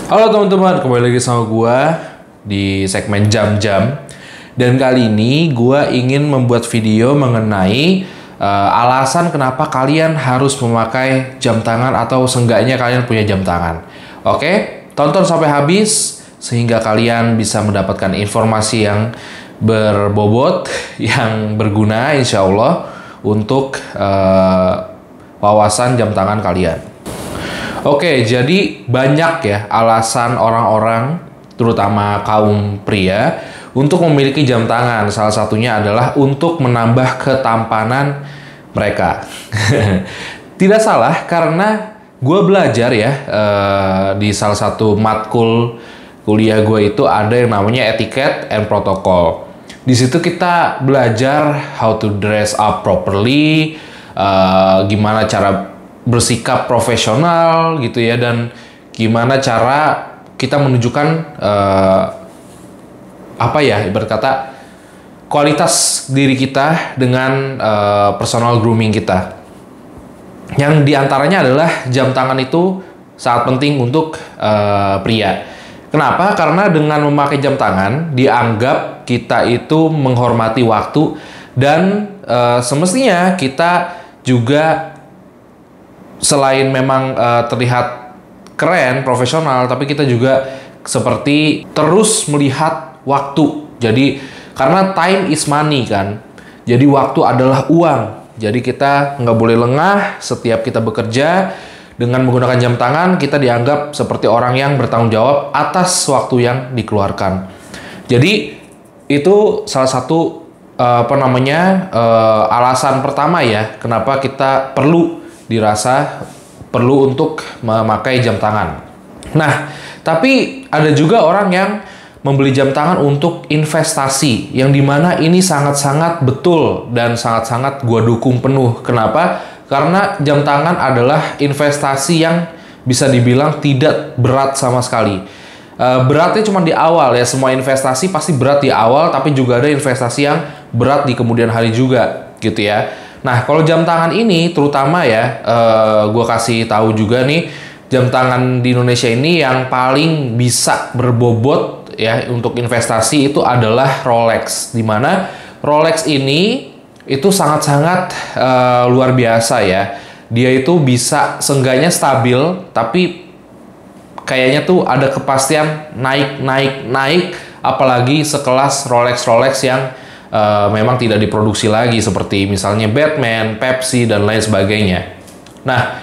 Halo teman-teman, kembali lagi sama gua di segmen jam-jam. Dan kali ini gua ingin membuat video mengenai alasan kenapa kalian harus memakai jam tangan atau seenggaknya kalian punya jam tangan. Oke, tonton sampai habis sehingga kalian bisa mendapatkan informasi yang berbobot, yang berguna insya Allah untuk wawasan jam tangan kalian. Oke, jadi banyak ya alasan orang-orang, terutama kaum pria, untuk memiliki jam tangan. Salah satunya adalah untuk menambah ketampanan mereka. Tidak salah, karena gue belajar ya, di salah satu matkul kuliah gue itu ada yang namanya etiquette and protocol. Di situ kita belajar how to dress up properly, gimana cara bersikap profesional gitu ya, dan gimana cara kita menunjukkan ibarat kata kualitas diri kita dengan personal grooming kita. Yang diantaranya adalah jam tangan itu sangat penting untuk pria. Kenapa? Karena dengan memakai jam tangan dianggap kita itu menghormati waktu dan semestinya kita juga selain memang terlihat keren, profesional, tapi kita juga seperti terus melihat waktu. Jadi karena time is money kan, jadi waktu adalah uang. Jadi kita nggak boleh lengah setiap kita bekerja. Dengan menggunakan jam tangan, kita dianggap seperti orang yang bertanggung jawab atas waktu yang dikeluarkan. Jadi itu salah satu alasan pertama ya, kenapa kita dirasa perlu untuk memakai jam tangan. Nah, tapi ada juga orang yang membeli jam tangan untuk investasi, yang dimana ini sangat-sangat betul dan sangat-sangat gua dukung penuh. Kenapa? Karena jam tangan adalah investasi yang bisa dibilang tidak berat sama sekali. Beratnya cuma di awal ya, semua investasi pasti berat di awal, tapi juga ada investasi yang berat di kemudian hari juga gitu ya. Nah, kalau jam tangan ini terutama ya, gue kasih tahu juga nih, jam tangan di Indonesia ini yang paling bisa berbobot ya untuk investasi itu adalah Rolex. Dimana Rolex ini itu sangat-sangat luar biasa ya. Dia itu bisa seenggaknya stabil, tapi kayaknya tuh ada kepastian naik, apalagi sekelas Rolex yang memang tidak diproduksi lagi, seperti misalnya Batman, Pepsi, dan lain sebagainya. Nah,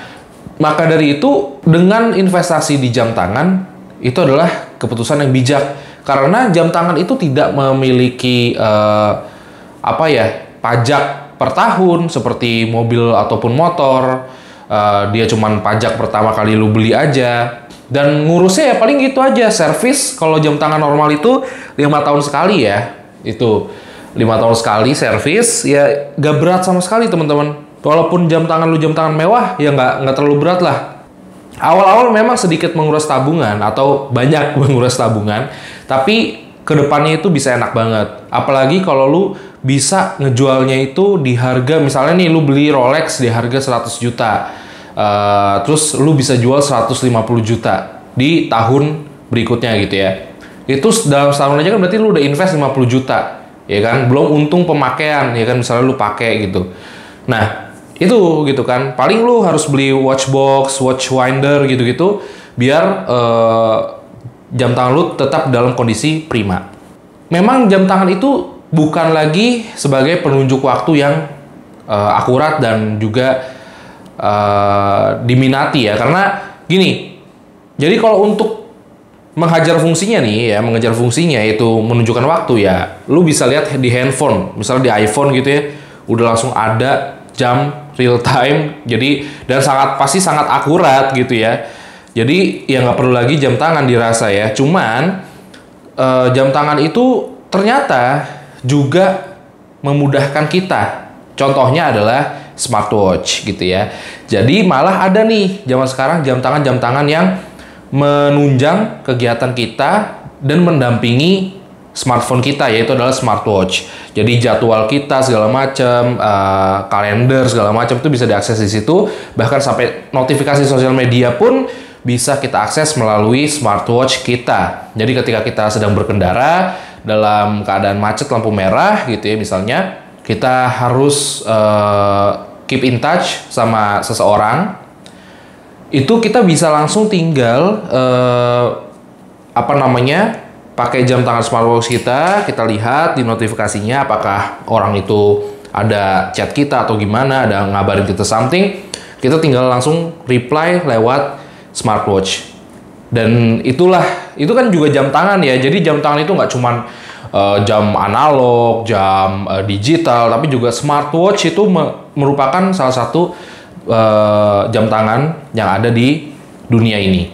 maka dari itu dengan investasi di jam tangan itu adalah keputusan yang bijak, karena jam tangan itu tidak memiliki pajak per tahun seperti mobil ataupun motor. Dia cuman pajak pertama kali lu beli aja, dan ngurusnya ya paling gitu aja. Servis kalau jam tangan normal itu 5 tahun sekali ya, itu 5 tahun sekali servis, ya gak berat sama sekali teman-teman. Walaupun jam tangan mewah, ya nggak terlalu berat lah. Awal-awal memang sedikit menguras tabungan atau banyak menguras tabungan, tapi kedepannya itu bisa enak banget. Apalagi kalau lu bisa ngejualnya itu di harga, misalnya nih lu beli Rolex di harga 100 juta, terus lu bisa jual 150 juta di tahun berikutnya gitu ya. Itu dalam setahun aja kan berarti lu udah invest 50 juta. Ya kan, belum untung pemakaian ya kan, misalnya lu pakai gitu. Nah, itu gitu kan, paling lu harus beli watch box, watch winder gitu-gitu biar jam tangan lu tetap dalam kondisi prima. Memang jam tangan itu bukan lagi sebagai penunjuk waktu yang akurat dan juga diminati ya, karena gini. Jadi kalau untuk mengejar fungsinya yaitu menunjukkan waktu ya, lu bisa lihat di handphone, misalnya di iPhone gitu ya, udah langsung ada jam real time, jadi dan pasti sangat akurat gitu ya. Jadi ya nggak perlu lagi jam tangan dirasa ya. Cuman jam tangan itu ternyata juga memudahkan kita. Contohnya adalah smartwatch gitu ya. Jadi malah ada nih zaman sekarang jam tangan yang menunjang kegiatan kita dan mendampingi smartphone kita, yaitu adalah smartwatch. Jadi jadwal kita segala macam, kalender segala macam itu bisa diakses di situ. Bahkan sampai notifikasi sosial media pun bisa kita akses melalui smartwatch kita. Jadi ketika kita sedang berkendara dalam keadaan macet lampu merah gitu ya misalnya, kita harus keep in touch sama seseorang, itu kita bisa langsung tinggal pakai jam tangan smartwatch kita lihat di notifikasinya apakah orang itu ada chat kita atau gimana, ada ngabarin kita something, kita tinggal langsung reply lewat smartwatch. Dan itu kan juga jam tangan ya, jadi jam tangan itu nggak cuman jam analog, jam digital, tapi juga smartwatch itu merupakan salah satu jam tangan yang ada di dunia ini.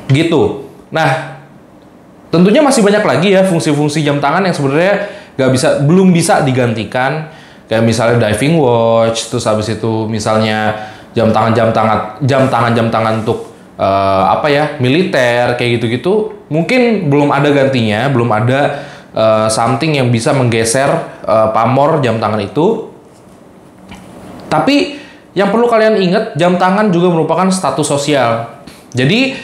Gitu. Nah, tentunya masih banyak lagi ya fungsi-fungsi jam tangan yang sebenarnya belum bisa digantikan. Kayak misalnya diving watch, terus habis itu misalnya jam tangan untuk militer kayak gitu-gitu. Mungkin belum ada gantinya, belum ada something yang bisa menggeser pamor jam tangan itu. Tapi yang perlu kalian ingat, jam tangan juga merupakan status sosial. Jadi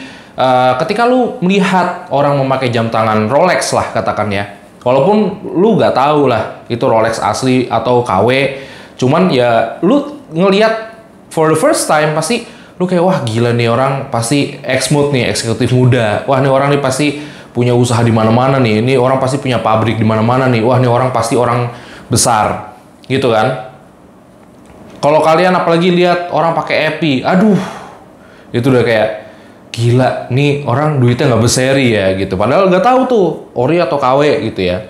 ketika lu melihat orang memakai jam tangan Rolex lah katakan ya, walaupun lu nggak tahu lah itu Rolex asli atau KW, cuman ya lu ngelihat for the first time pasti lu kayak wah gila nih orang pasti ex-mood nih, eksekutif muda. Wah nih orang nih pasti punya usaha di mana-mana nih. Ini orang pasti punya pabrik di mana-mana nih. Wah nih orang pasti orang besar, gitu kan? Kalau kalian apalagi lihat orang pakai Epi, aduh, itu udah kayak gila nih orang duitnya nggak berseri ya gitu. Padahal nggak tahu tuh ori atau KW gitu ya.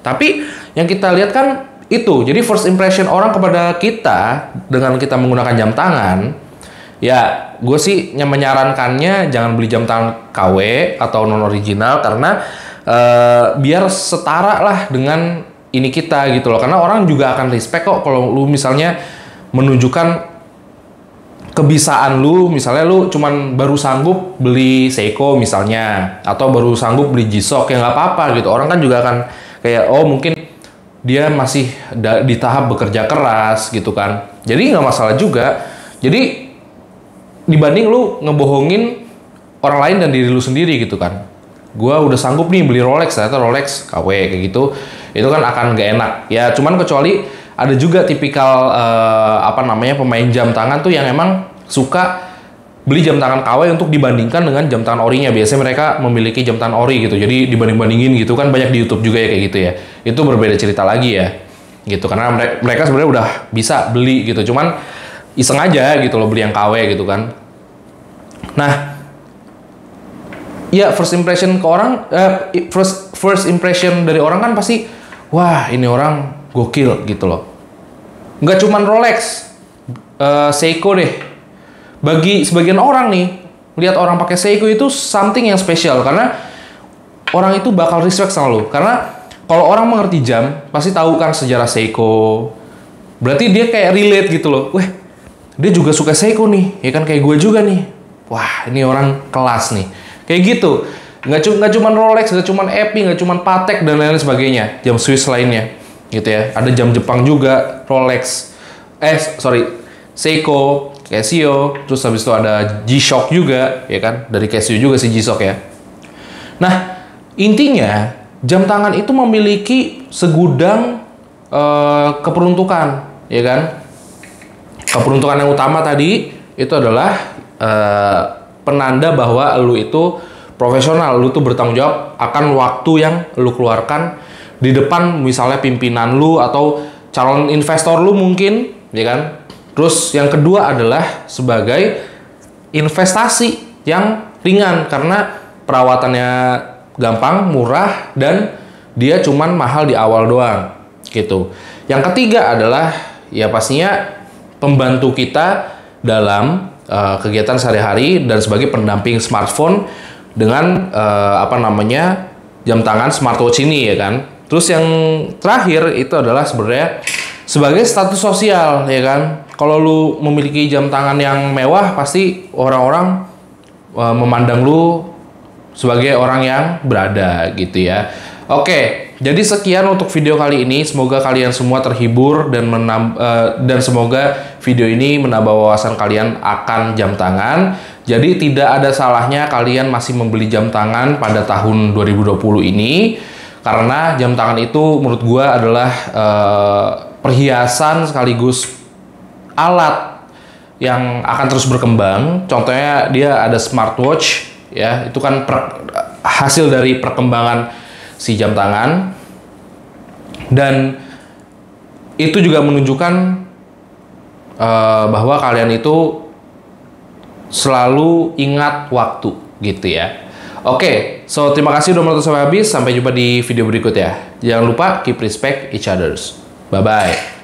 Tapi yang kita lihat kan itu. Jadi first impression orang kepada kita dengan kita menggunakan jam tangan, ya gue sih menyarankannya jangan beli jam tangan KW atau non original karena biar setara lah dengan ini kita gitu loh. Karena orang juga akan respect kok kalau lu misalnya menunjukkan kebisaan lu, misalnya lu cuman baru sanggup beli Seiko misalnya, atau baru sanggup beli G-Shock, ya nggak apa-apa gitu. Orang kan juga akan kayak, oh mungkin dia masih di tahap bekerja keras gitu kan. Jadi nggak masalah juga. Jadi dibanding lu ngebohongin orang lain dan diri lu sendiri gitu kan. Gua udah sanggup nih beli Rolex, ternyata Rolex KW kayak gitu. Itu kan akan nggak enak. Ya cuman kecuali ada juga tipikal pemain jam tangan tuh yang emang suka beli jam tangan KW untuk dibandingkan dengan jam tangan orinya. Biasanya mereka memiliki jam tangan ori gitu. Jadi dibanding-bandingin gitu kan, banyak di YouTube juga ya kayak gitu ya. Itu berbeda cerita lagi ya. Gitu karena mereka sebenarnya udah bisa beli gitu. Cuman iseng aja gitu loh beli yang KW gitu kan. Nah, ya first impression ke orang first impression dari orang kan pasti wah, ini orang gokil gitu loh. Nggak cuman Rolex, Seiko deh. Bagi sebagian orang nih, lihat orang pakai Seiko itu something yang spesial karena orang itu bakal respect sama lo. Karena kalau orang mengerti jam, pasti tahu kan sejarah Seiko. Berarti dia kayak relate gitu loh. Wah, dia juga suka Seiko nih, ya kan kayak gue juga nih. Wah, ini orang kelas nih. Kayak gitu. Nggak cuman Rolex, nggak cuman Epi, nggak cuman Patek dan lain-lain sebagainya. Jam Swiss lainnya. Gitu ya. Ada jam Jepang juga, Rolex. Seiko, Casio, terus habis itu ada G-Shock juga, ya kan? Dari Casio juga sih G-Shock ya. Nah, intinya jam tangan itu memiliki segudang keperuntukan, ya kan? Keperuntukan yang utama tadi itu adalah penanda bahwa lu itu profesional, lu tuh bertanggung jawab akan waktu yang lu keluarkan di depan misalnya pimpinan lu atau calon investor lu mungkin, ya kan? Terus yang kedua adalah sebagai investasi yang ringan karena perawatannya gampang, murah, dan dia cuman mahal di awal doang gitu. Yang ketiga adalah ya pastinya pembantu kita dalam kegiatan sehari-hari dan sebagai pendamping smartphone dengan jam tangan smartwatch ini, ya kan. Terus yang terakhir itu adalah sebenarnya sebagai status sosial, ya kan. Kalau lu memiliki jam tangan yang mewah, pasti orang-orang memandang lu sebagai orang yang berada gitu ya. Oke, jadi sekian untuk video kali ini. Semoga kalian semua terhibur dan semoga video ini menambah wawasan kalian akan jam tangan. Jadi tidak ada salahnya kalian masih membeli jam tangan pada tahun 2020 ini, karena jam tangan itu menurut gua adalah perhiasan sekaligus alat yang akan terus berkembang. Contohnya dia ada smartwatch, ya, itu kan hasil dari perkembangan si jam tangan, dan itu juga menunjukkan bahwa kalian itu selalu ingat waktu gitu ya. Oke, so terima kasih udah menonton sampai habis. Sampai jumpa di video berikut ya. Jangan lupa keep respect each others. Bye bye.